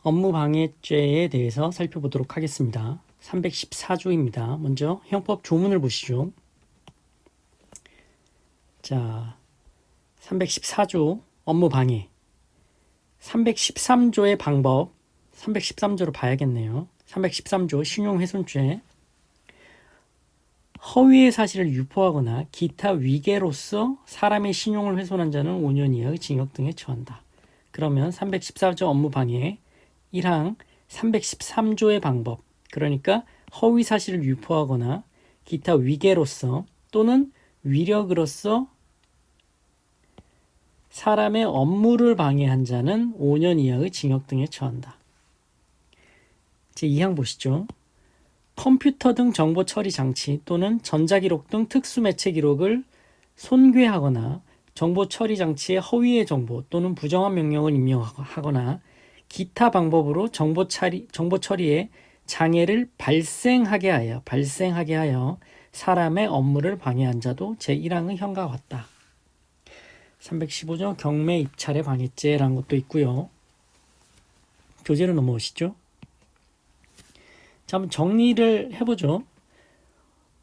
업무방해죄에 대해서 살펴보도록 하겠습니다. 314조입니다. 먼저 형법 조문을 보시죠. 자, 314조 업무방해. 313조의 방법, 313조로 봐야겠네요. 313조 신용훼손죄. 허위의 사실을 유포하거나 기타 위계로서 사람의 신용을 훼손한 자는 5년 이하의 징역 등에 처한다. 그러면 314조 업무방해 1항 313조의 방법, 그러니까 허위 사실을 유포하거나 기타 위계로서 또는 위력으로서 사람의 업무를 방해한 자는 5년 이하의 징역 등에 처한다. 제2항 보시죠. 컴퓨터 등 정보 처리 장치 또는 전자기록 등 특수매체 기록을 손괴하거나 정보 처리 장치에 허위의 정보 또는 부정한 명령을 입력하거나 기타 방법으로 정보 처리에 장애를 발생하게 하여 사람의 업무를 방해한 자도 제1항의 형과 같다. 315조 경매 입찰의 방해죄라는 것도 있고요. 교재로 넘어오시죠. 자, 한번 정리를 해보죠.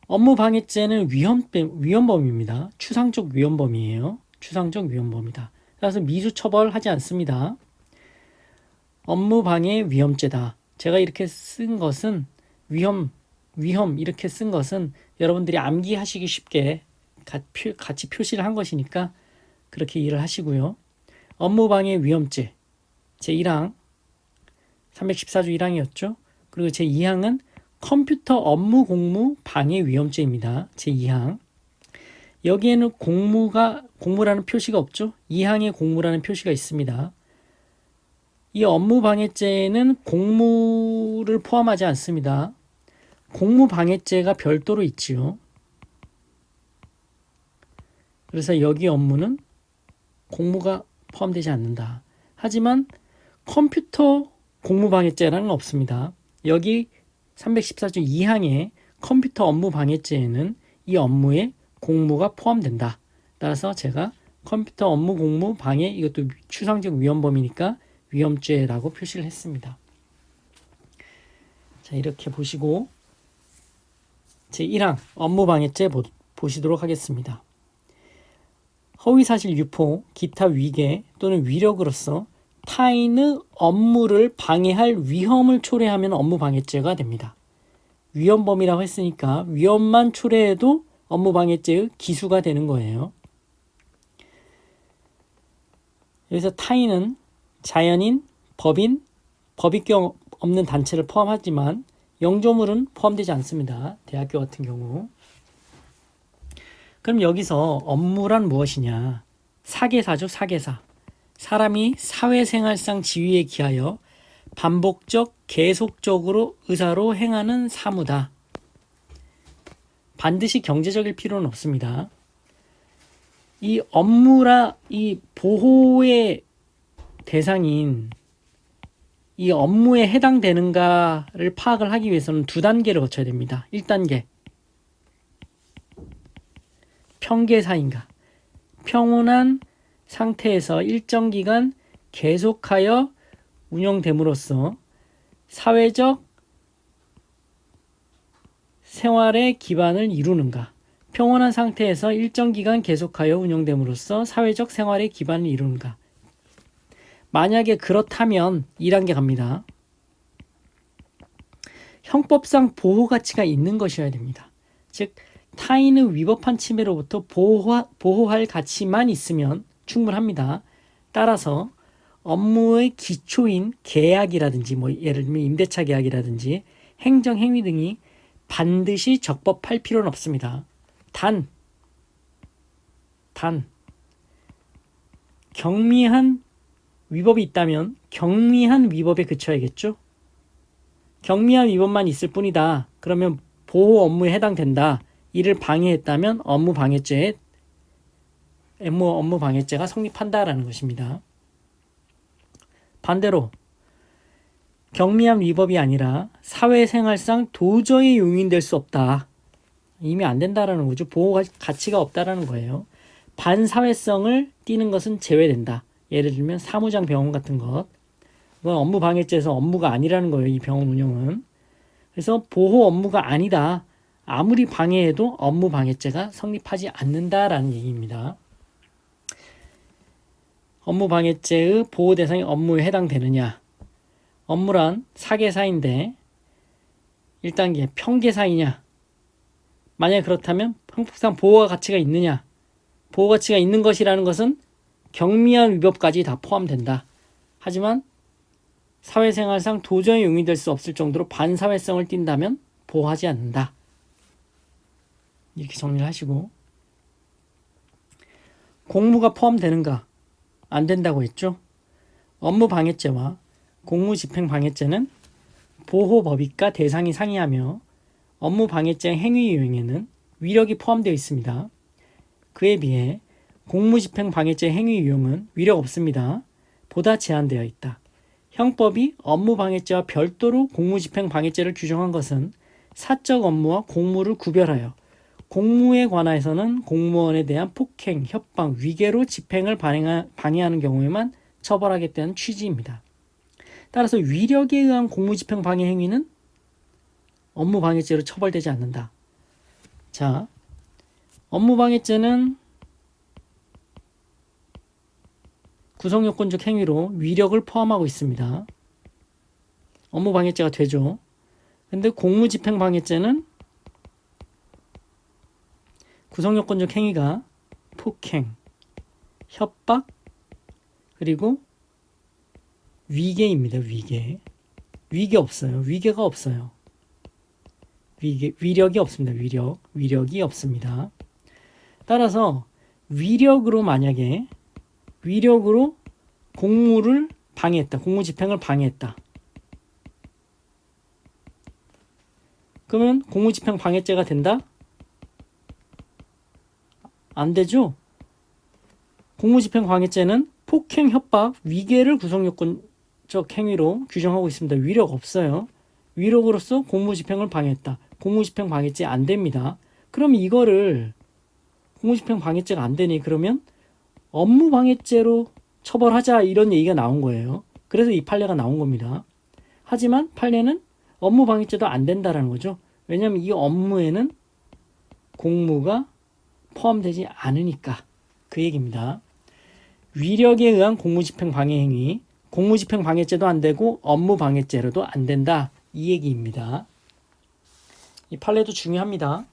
업무방해죄는 위헌범입니다. 추상적 위헌범이에요. 추상적 위헌범이다. 그래서 미수처벌하지 않습니다. 업무방해 위험죄다. 제가 이렇게 쓴 것은 위험 이렇게 쓴 것은 여러분들이 암기하시기 쉽게 같이 표시를 한 것이니까 그렇게 이해를 하시고요. 업무방해 위험죄 제1항 314조 1항이었죠. 그리고 제2항은 컴퓨터 업무 공무 방해 위험죄입니다. 제2항. 여기에는 공무라는 표시가 없죠. 2항에 공무라는 표시가 있습니다. 이 업무방해죄는 공무를 포함하지 않습니다. 공무방해죄가 별도로 있지요. 그래서 여기 업무는 공무가 포함되지 않는다. 하지만 컴퓨터 공무방해죄라는 건 없습니다. 여기 314조 2항의 컴퓨터 업무방해죄에는 이 업무에 공무가 포함된다. 따라서 제가 컴퓨터 업무 공무 방해, 이것도 추상적 위헌범이니까 위험죄라고 표시를 했습니다. 자, 이렇게 보시고 제1항 업무방해죄 보시도록 하겠습니다. 허위사실 유포, 기타 위계 또는 위력으로서 타인의 업무를 방해할 위험을 초래하면 업무방해죄가 됩니다. 위헌범이라고 했으니까 위험만 초래해도 업무방해죄의 기수가 되는 거예요. 여기서 타인은 자연인, 법인, 법익경 없는 단체를 포함하지만 영조물은 포함되지 않습니다. 대학교 같은 경우. 그럼 여기서 업무란 무엇이냐? 사계사죠, 사계사. 사람이 사회생활상 지위에 기하여 반복적, 계속적으로 의사로 행하는 사무다. 반드시 경제적일 필요는 없습니다. 이 보호의 대상인 이 업무에 해당되는가를 파악을 하기 위해서는 두 단계를 거쳐야 됩니다. 1단계. 평계사인가. 평온한 상태에서 일정 기간 계속하여 운영됨으로써 사회적 생활의 기반을 이루는가. 평온한 상태에서 일정 기간 계속하여 운영됨으로써 사회적 생활의 기반을 이루는가. 만약에 그렇다면 2단계 갑니다. 형법상 보호 가치가 있는 것이어야 됩니다. 즉 타인의 위법한 침해로부터 보호할 가치만 있으면 충분합니다. 따라서 업무의 기초인 계약이라든지 예를 들면 임대차 계약이라든지 행정행위 등이 반드시 적법할 필요는 없습니다. 단 경미한 위법이 있다면 경미한 위법에 그쳐야겠죠. 경미한 위법만 있을 뿐이다. 그러면 보호 업무에 해당된다. 이를 방해했다면 업무방해죄가 성립한다라는 것입니다. 반대로 경미한 위법이 아니라 사회생활상 도저히 용인될 수 없다. 이미 안 된다라는 거죠. 보호 가치가 없다라는 거예요. 반사회성을 띠는 것은 제외된다. 예를 들면 사무장 병원 같은 것, 그건 업무 방해죄에서 업무가 아니라는 거예요. 이 병원 운영은. 그래서 보호 업무가 아니다. 아무리 방해해도 업무 방해죄가 성립하지 않는다라는 얘기입니다. 업무 방해죄의 보호 대상이 업무에 해당되느냐? 업무란 사계사인데 1단계 평계사이냐? 만약 그렇다면 형법상 보호가 가치가 있느냐? 보호 가치가 있는 것이라는 것은 경미한 위법까지 다 포함된다. 하지만 사회생활상 도저히 용인될 수 없을 정도로 반사회성을 띈다면 보호하지 않는다. 이렇게 정리를 하시고, 공무가 포함되는가? 안 된다고 했죠. 업무방해죄와 공무집행방해죄는 보호법익과 대상이 상이하며 업무방해죄 행위 유형에는 위력이 포함되어 있습니다. 그에 비해 공무집행방해죄 행위 유형은 위력 없습니다. 보다 제한되어 있다. 형법이 업무방해죄와 별도로 공무집행방해죄를 규정한 것은 사적 업무와 공무를 구별하여 공무에 관하여서는 공무원에 대한 폭행, 협박, 위계로 집행을 방해하는 경우에만 처벌하겠다는 취지입니다. 따라서 위력에 의한 공무집행방해 행위는 업무방해죄로 처벌되지 않는다. 자, 업무방해죄는 구성요건적 행위로 위력을 포함하고 있습니다. 업무방해죄가 되죠. 근데 공무집행방해죄는 구성요건적 행위가 폭행, 협박, 그리고 위계입니다. 위계 없어요. 위계가 없어요. 위력이 없습니다. 위력이 없습니다. 따라서 위력으로 공무를 방해했다. 공무집행을 방해했다. 그러면 공무집행 방해죄가 된다? 안 되죠? 공무집행 방해죄는 폭행, 협박, 위계를 구성요건적 행위로 규정하고 있습니다. 위력 없어요. 위력으로서 공무집행을 방해했다. 공무집행 방해죄 안 됩니다. 그럼 이거를 공무집행 방해죄가 안 되니 그러면 업무방해죄로 처벌하자 이런 얘기가 나온 거예요. 그래서 이 판례가 나온 겁니다. 하지만 판례는 업무방해죄도 안 된다라는 거죠. 왜냐하면 이 업무에는 공무가 포함되지 않으니까 그 얘기입니다. 위력에 의한 공무집행 방해 행위, 공무집행 방해죄도 안 되고 업무방해죄로도 안 된다 이 얘기입니다. 이 판례도 중요합니다.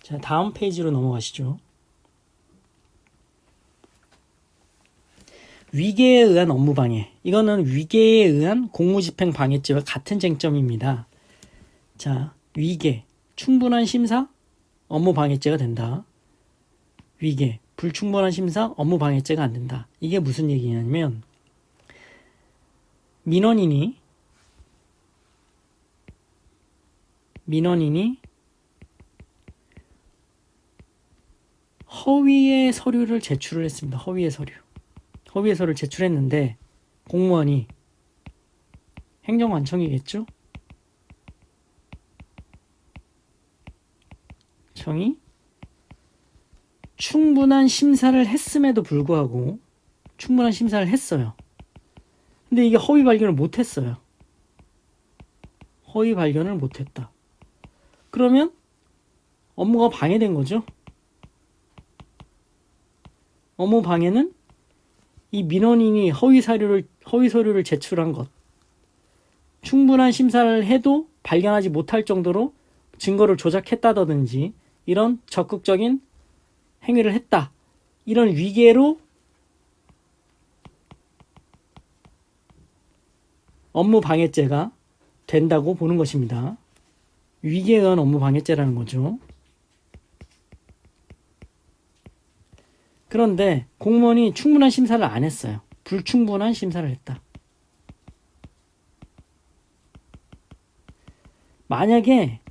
자, 다음 페이지로 넘어가시죠. 위계에 의한 업무방해. 이거는 위계에 의한 공무집행방해죄와 같은 쟁점입니다. 자, 위계, 충분한 심사, 업무방해죄가 된다. 위계, 불충분한 심사, 업무방해죄가 안 된다. 이게 무슨 얘기냐면 민원인이 허위의 서류를 제출을 했습니다. 허위의 서류를 제출했는데 공무원이 행정관청이겠죠? 청이 충분한 심사를 했음에도 불구하고 충분한 심사를 했어요. 근데 이게 허위 발견을 못했어요. 허위 발견을 못했다. 그러면 업무가 방해된 거죠. 업무 방해는 이 민원인이 허위 서류를 제출한 것, 충분한 심사를 해도 발견하지 못할 정도로 증거를 조작했다든지 이런 적극적인 행위를 했다. 이런 위계로 업무 방해죄가 된다고 보는 것입니다. 위계에 의한 업무 방해죄라는 거죠. 그런데 공무원이 충분한 심사를 안 했어요. 불충분한 심사를 했다. 만약에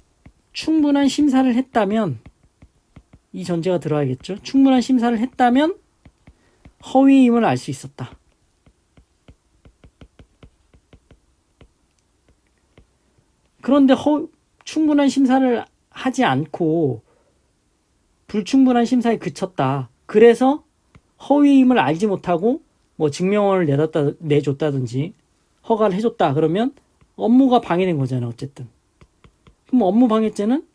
충분한 심사를 했다면 이 전제가 들어야겠죠. 충분한 심사를 했다면 허위임을 알 수 있었다. 그런데 충분한 심사를 하지 않고 불충분한 심사에 그쳤다. 그래서 허위임을 알지 못하고 뭐 증명원을 내줬다든지 허가를 해줬다 그러면 업무가 방해된 거잖아 어쨌든. 그럼 업무 방해죄는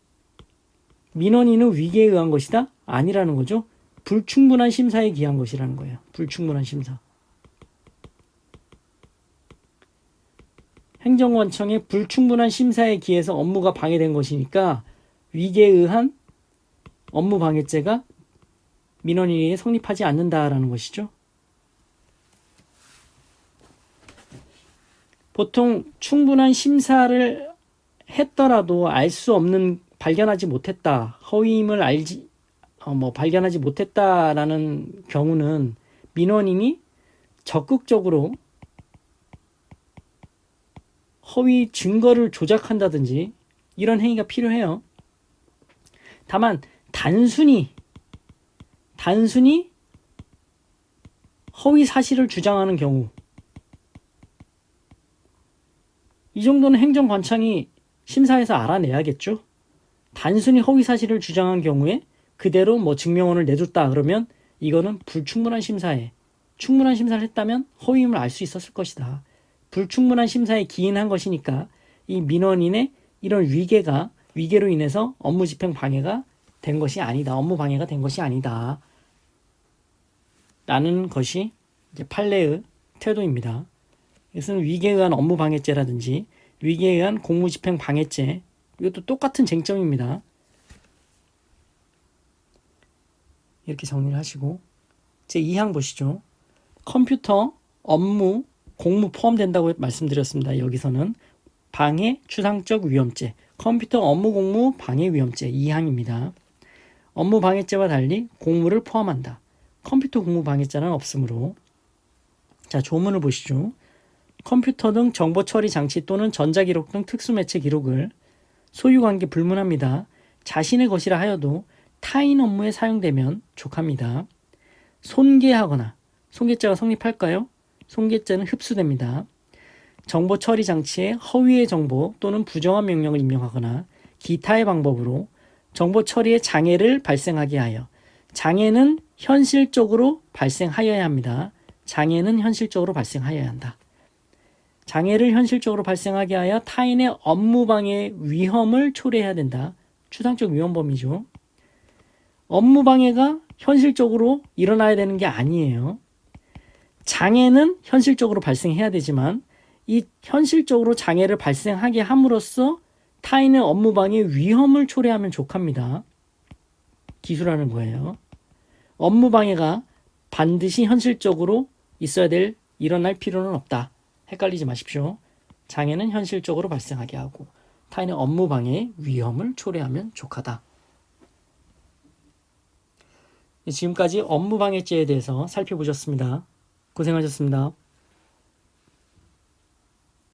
민원인은 위계에 의한 것이다? 아니라는 거죠. 불충분한 심사에 기한 것이라는 거예요. 불충분한 심사. 행정관청의 불충분한 심사에 기해서 업무가 방해된 것이니까 위계에 의한 업무 방해죄가 민원인에게 성립하지 않는다라는 것이죠. 보통 충분한 심사를 했더라도 알 수 없는 발견하지 못했다, 허위임을 발견하지 못했다라는 경우는 민원인이 적극적으로 허위 증거를 조작한다든지 이런 행위가 필요해요. 다만 단순히 허위 사실을 주장하는 경우, 이 정도는 행정관청이 심사해서 알아내야겠죠. 단순히 허위 사실을 주장한 경우에 그대로 뭐 증명원을 내줬다 그러면 이거는 불충분한 심사에, 충분한 심사를 했다면 허위임을 알 수 있었을 것이다. 불충분한 심사에 기인한 것이니까 이 민원인의 이런 위계로 인해서 업무 집행 방해가 된 것이 아니다. 업무 방해가 된 것이 아니다. 라는 것이 이제 판례의 태도입니다. 이것은 위계에 의한 업무 방해죄라든지 위계에 의한 공무집행 방해죄, 이것도 똑같은 쟁점입니다. 이렇게 정리를 하시고 제2항 보시죠. 컴퓨터, 업무, 공무 포함된다고 말씀드렸습니다. 여기서는 방해, 추상적 위험죄, 컴퓨터, 업무, 공무, 방해 위험죄 2항입니다. 업무 방해죄와 달리 공무를 포함한다. 컴퓨터 공무 방해죄는 없으므로. 자, 조문을 보시죠. 컴퓨터 등 정보 처리 장치 또는 전자기록 등 특수매체 기록을 소유관계 불문합니다. 자신의 것이라 하여도 타인 업무에 사용되면 족합니다. 손괴하거나, 손괴죄가 성립할까요? 손괴죄는 흡수됩니다. 정보 처리 장치에 허위의 정보 또는 부정한 명령을 입력하거나 기타의 방법으로 정보 처리에 장애를 발생하게 하여, 장애는 현실적으로 발생하여야 합니다. 장애는 현실적으로 발생하여야 한다. 장애를 현실적으로 발생하게 하여 타인의 업무방해 위험을 초래해야 된다. 추상적 위험범이죠. 업무방해가 현실적으로 일어나야 되는 게 아니에요. 장애는 현실적으로 발생해야 되지만 이 현실적으로 장애를 발생하게 함으로써 타인의 업무방해 위험을 초래하면 족합니다. 기술하는 거예요. 업무방해가 반드시 현실적으로 일어날 필요는 없다. 헷갈리지 마십시오. 장애는 현실적으로 발생하게 하고 타인의 업무방해 위험을 초래하면 족하다. 지금까지 업무방해죄에 대해서 살펴보셨습니다. 고생하셨습니다.